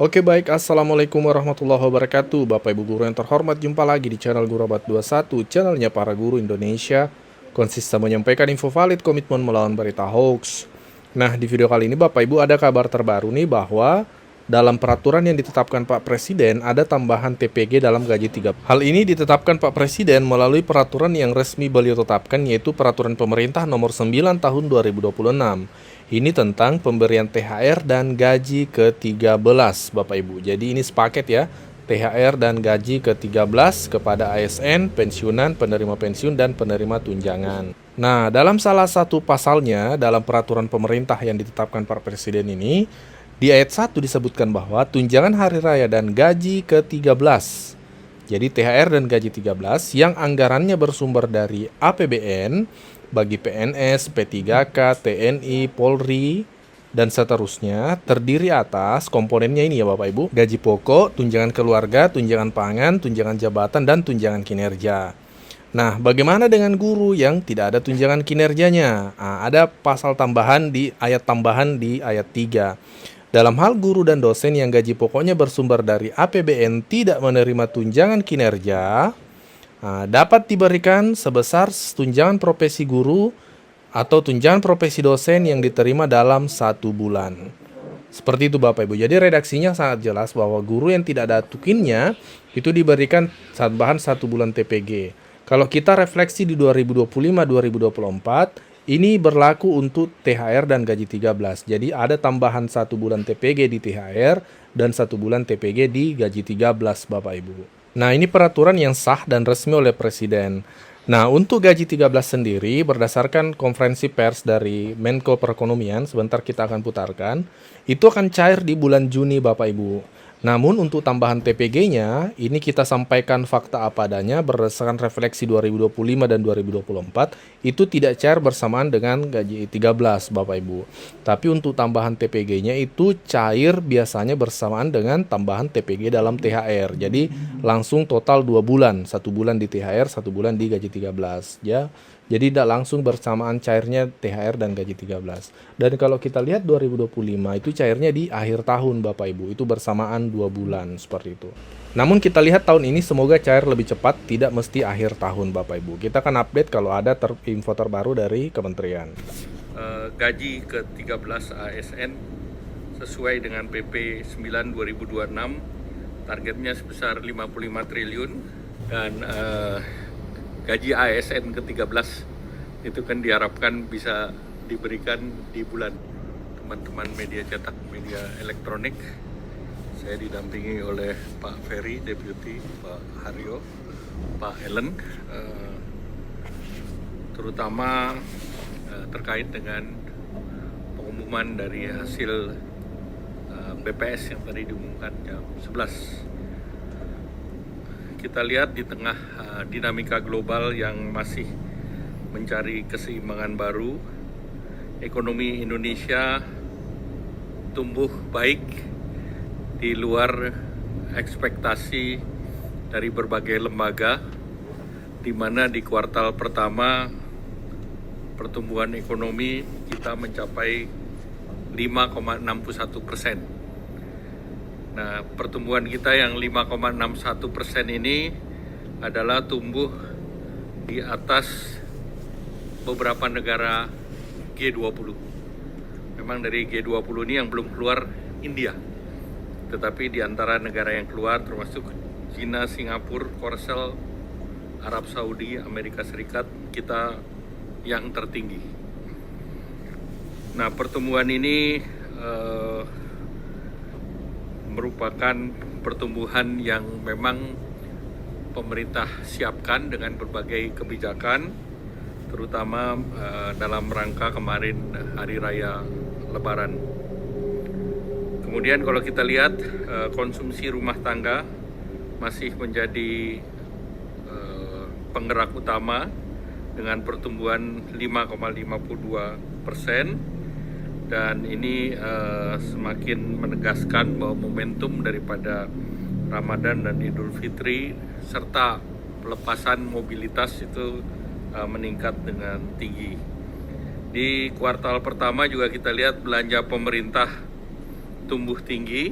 Oke baik, Assalamualaikum warahmatullahi wabarakatuh. Bapak Ibu Guru yang terhormat, jumpa lagi di channel Guru Abad 21, channelnya para guru Indonesia, konsisten menyampaikan info valid, komitmen melawan berita hoax. Nah, di video kali ini Bapak Ibu ada kabar terbaru nih bahwa dalam peraturan yang ditetapkan Pak Presiden ada tambahan TPG dalam gaji 3. Hal ini ditetapkan Pak Presiden melalui peraturan yang resmi beliau tetapkan, yaitu Peraturan Pemerintah Nomor 9 Tahun 2026. Ini tentang pemberian THR dan gaji ke-13 Bapak Ibu. Jadi ini sepaket ya, THR dan gaji ke-13 kepada ASN, pensiunan, penerima pensiun, dan penerima tunjangan. Nah, dalam salah satu pasalnya dalam peraturan pemerintah yang ditetapkan Pak Presiden ini, di ayat 1 disebutkan bahwa tunjangan hari raya dan gaji ke-13, jadi THR dan gaji 13 yang anggarannya bersumber dari APBN bagi PNS, P3K, TNI, Polri, dan seterusnya terdiri atas komponennya ini ya Bapak Ibu, gaji pokok, tunjangan keluarga, tunjangan pangan, tunjangan jabatan, dan tunjangan kinerja. Nah, bagaimana dengan guru yang tidak ada tunjangan kinerjanya? Nah, ada pasal tambahan di ayat 3. Dalam hal guru dan dosen yang gaji pokoknya bersumber dari APBN tidak menerima tunjangan kinerja, dapat diberikan sebesar tunjangan profesi guru atau tunjangan profesi dosen yang diterima dalam 1 bulan. Seperti itu Bapak Ibu. Jadi redaksinya sangat jelas bahwa guru yang tidak ada tukinnya itu diberikan tambahan 1 bulan TPG. Kalau kita refleksi di 2025-2024, ini berlaku untuk THR dan gaji 13. Jadi ada tambahan 1 bulan TPG di THR dan 1 bulan TPG di gaji 13 Bapak Ibu. Nah, ini peraturan yang sah dan resmi oleh Presiden. Nah, untuk gaji 13 sendiri berdasarkan konferensi pers dari Menko Perekonomian, sebentar kita akan putarkan, itu akan cair di bulan Juni Bapak Ibu. Namun untuk tambahan TPG-nya, ini kita sampaikan fakta apa adanya berdasarkan refleksi 2025 dan 2024, itu tidak cair bersamaan dengan gaji 13 Bapak Ibu. Tapi untuk tambahan TPG-nya itu cair biasanya bersamaan dengan tambahan TPG dalam THR. Jadi langsung total 2 bulan, 1 bulan di THR, 1 bulan di gaji 13 ya. Jadi tidak langsung bersamaan cairnya THR dan gaji 13. Dan kalau kita lihat 2025 itu cairnya di akhir tahun Bapak Ibu. Itu bersamaan 2 bulan seperti itu. Namun kita lihat tahun ini semoga cair lebih cepat, tidak mesti akhir tahun Bapak Ibu. Kita akan update kalau ada info terbaru dari kementerian. Gaji ke-13 ASN sesuai dengan PP 9 2026, targetnya sebesar 55 triliun dan gaji ASN ke-13 itu kan diharapkan bisa diberikan di bulan. Teman-teman media cetak, media elektronik, saya didampingi oleh Pak Ferry, Deputi, Pak Haryo, Pak Ellen, terutama terkait dengan pengumuman dari hasil BPS yang tadi diumumkan jam 11. Kita lihat di tengah dinamika global yang masih mencari keseimbangan baru, ekonomi Indonesia tumbuh baik di luar ekspektasi dari berbagai lembaga, di mana di kuartal pertama pertumbuhan ekonomi kita mencapai 5,61%. Nah, pertumbuhan kita yang 5,61% ini adalah tumbuh di atas beberapa negara G20. Memang dari G20 ini yang belum keluar India, tetapi di antara negara yang keluar termasuk China, Singapura, Korsel, Arab Saudi, Amerika Serikat, kita yang tertinggi. Nah, pertumbuhan ini merupakan pertumbuhan yang memang pemerintah siapkan dengan berbagai kebijakan, terutama dalam rangka kemarin Hari Raya Lebaran. Kemudian kalau kita lihat konsumsi rumah tangga masih menjadi penggerak utama dengan pertumbuhan 5,52%. Dan ini semakin menegaskan bahwa momentum daripada Ramadan dan Idul Fitri serta pelepasan mobilitas itu meningkat dengan tinggi. Di kuartal pertama juga kita lihat belanja pemerintah tumbuh tinggi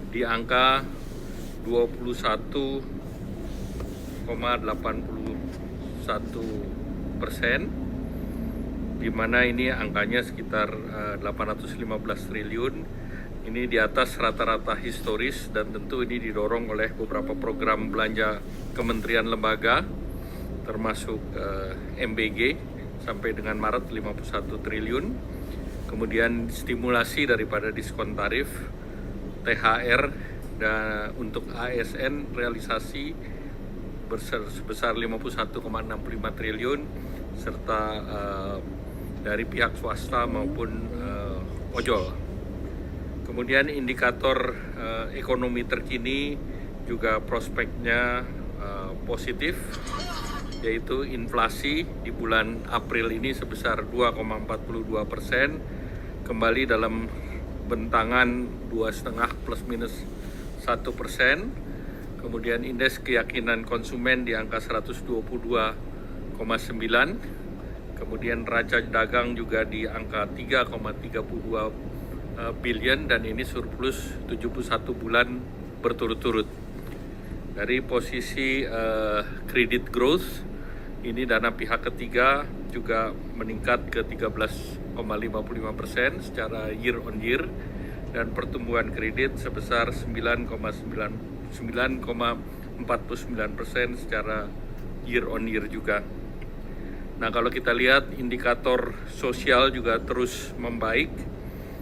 di angka 21,81%, di mana ini angkanya sekitar 815 triliun. Ini di atas rata-rata historis dan tentu ini didorong oleh beberapa program belanja kementerian lembaga termasuk MBG sampai dengan Maret 51 triliun. Kemudian stimulasi daripada diskon tarif, THR dan untuk ASN realisasi sebesar 51,65 triliun serta dari pihak swasta maupun ojol. Kemudian indikator ekonomi terkini juga prospeknya positif, yaitu inflasi di bulan April ini sebesar 2,42%, kembali dalam bentangan 2,5 plus minus 1%. Kemudian indeks keyakinan konsumen di angka 122,9. Kemudian neraca dagang juga di angka 3,32 billion dan ini surplus 71 bulan berturut-turut. Dari posisi credit growth, ini dana pihak ketiga juga meningkat ke 13,55% secara year on year dan pertumbuhan kredit sebesar 9,49% secara year on year juga. Nah, kalau kita lihat indikator sosial juga terus membaik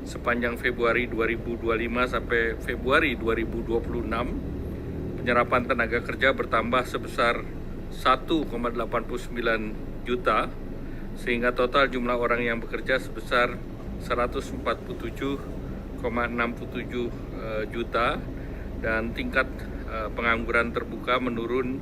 sepanjang Februari 2025 sampai Februari 2026. Penyerapan tenaga kerja bertambah sebesar 1,89 juta, sehingga total jumlah orang yang bekerja sebesar 147,67 juta, dan tingkat pengangguran terbuka menurun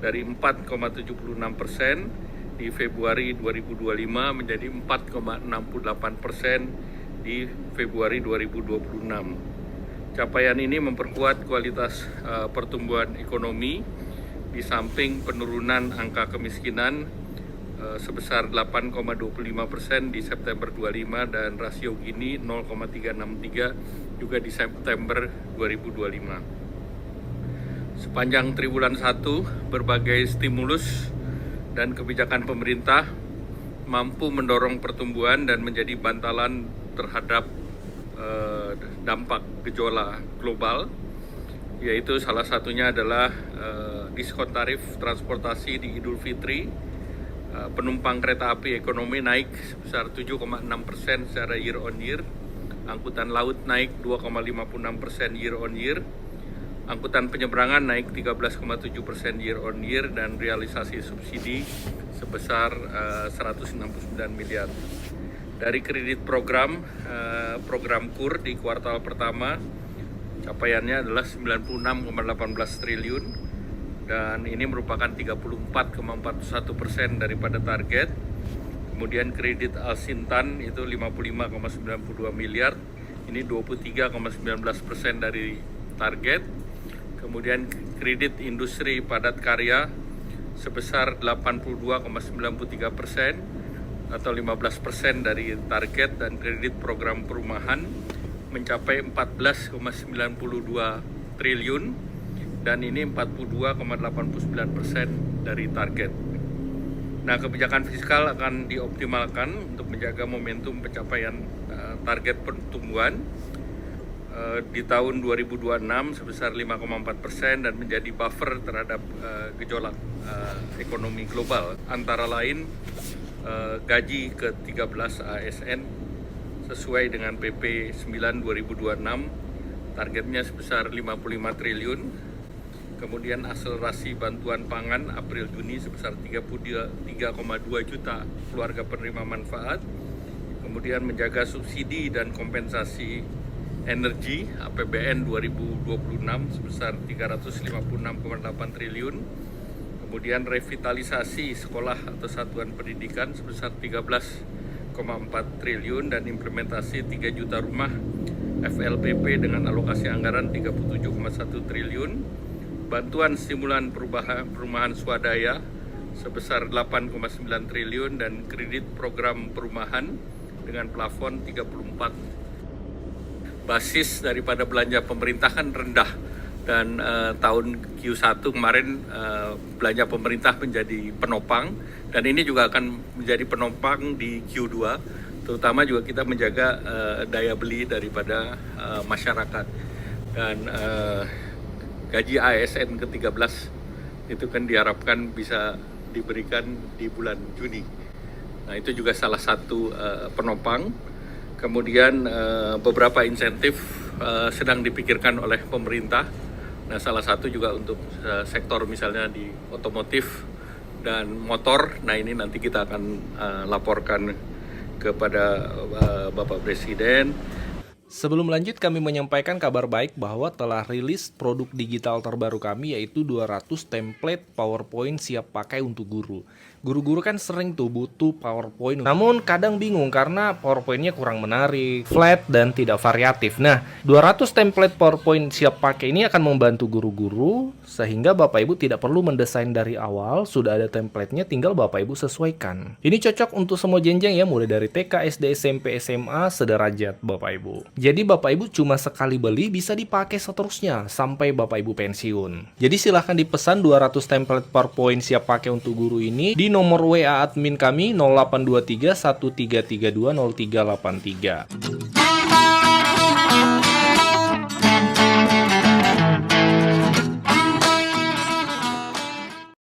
dari 4,76% di Februari 2025 menjadi 4,68% di Februari 2026. Capaian ini memperkuat kualitas pertumbuhan ekonomi di samping penurunan angka kemiskinan sebesar 8,25% di September 25 dan rasio Gini 0,363 juga di September 2025. Sepanjang triwulan 1, berbagai stimulus dan kebijakan pemerintah mampu mendorong pertumbuhan dan menjadi bantalan terhadap dampak gejolak global, yaitu salah satunya adalah diskon tarif transportasi di Idul Fitri. Penumpang kereta api ekonomi naik sebesar 7,6% secara year on year, angkutan laut naik 2,56% year on year, angkutan penyeberangan naik 13,7% year on year, dan realisasi subsidi sebesar 169 miliar. Dari kredit program KUR di kuartal pertama, capaiannya adalah 96,18 triliun dan ini merupakan 34,41% daripada target. Kemudian kredit Al-Sintan itu 55,92 miliar, ini 23,19% dari target. Kemudian kredit industri padat karya sebesar 82,93% atau 15% dari target, dan kredit program perumahan mencapai 14,92 triliun dan ini 42,89% dari target. Nah, kebijakan fiskal akan dioptimalkan untuk menjaga momentum pencapaian target pertumbuhan di tahun 2026 sebesar 5,4% dan menjadi buffer terhadap gejolak ekonomi global, antara lain gaji ke-13 ASN sesuai dengan PP 9 2026, targetnya sebesar 55 triliun. Kemudian akselerasi bantuan pangan April-Juni sebesar 33,2 juta keluarga penerima manfaat. Kemudian menjaga subsidi dan kompensasi energi APBN 2026 sebesar 356,8 triliun. Kemudian revitalisasi sekolah atau satuan pendidikan sebesar 13,4 triliun dan implementasi 3 juta rumah FLPP dengan alokasi anggaran 37,1 triliun. Bantuan stimulan perumahan swadaya sebesar 8,9 triliun dan kredit program perumahan dengan plafon 34 basis daripada belanja pemerintah kan rendah, dan tahun Q1 kemarin belanja pemerintah menjadi penopang, dan ini juga akan menjadi penopang di Q2, terutama juga kita menjaga daya beli daripada masyarakat. Dan gaji ASN ke-13 itu kan diharapkan bisa diberikan di bulan Juni. Nah, itu juga salah satu penopang. Kemudian beberapa insentif sedang dipikirkan oleh pemerintah. Nah, salah satu juga untuk sektor misalnya di otomotif dan motor. Nah, ini nanti kita akan laporkan kepada Bapak Presiden. Sebelum lanjut, kami menyampaikan kabar baik bahwa telah rilis produk digital terbaru kami, yaitu 200 template PowerPoint siap pakai untuk guru. Guru-guru kan sering tuh butuh PowerPoint, namun kadang bingung karena PowerPoint-nya kurang menarik, flat, dan tidak variatif. Nah, 200 template PowerPoint siap pakai ini akan membantu guru-guru sehingga Bapak Ibu tidak perlu mendesain dari awal, sudah ada template-nya, tinggal Bapak Ibu sesuaikan. Ini cocok untuk semua jenjang ya, mulai dari TK, SD, SMP, SMA, sederajat Bapak Ibu. Jadi Bapak Ibu cuma sekali beli bisa dipakai seterusnya sampai Bapak Ibu pensiun. Jadi silahkan dipesan 200 template PowerPoint siap pakai untuk guru ini di nomor WA admin kami 0823 1332 0383.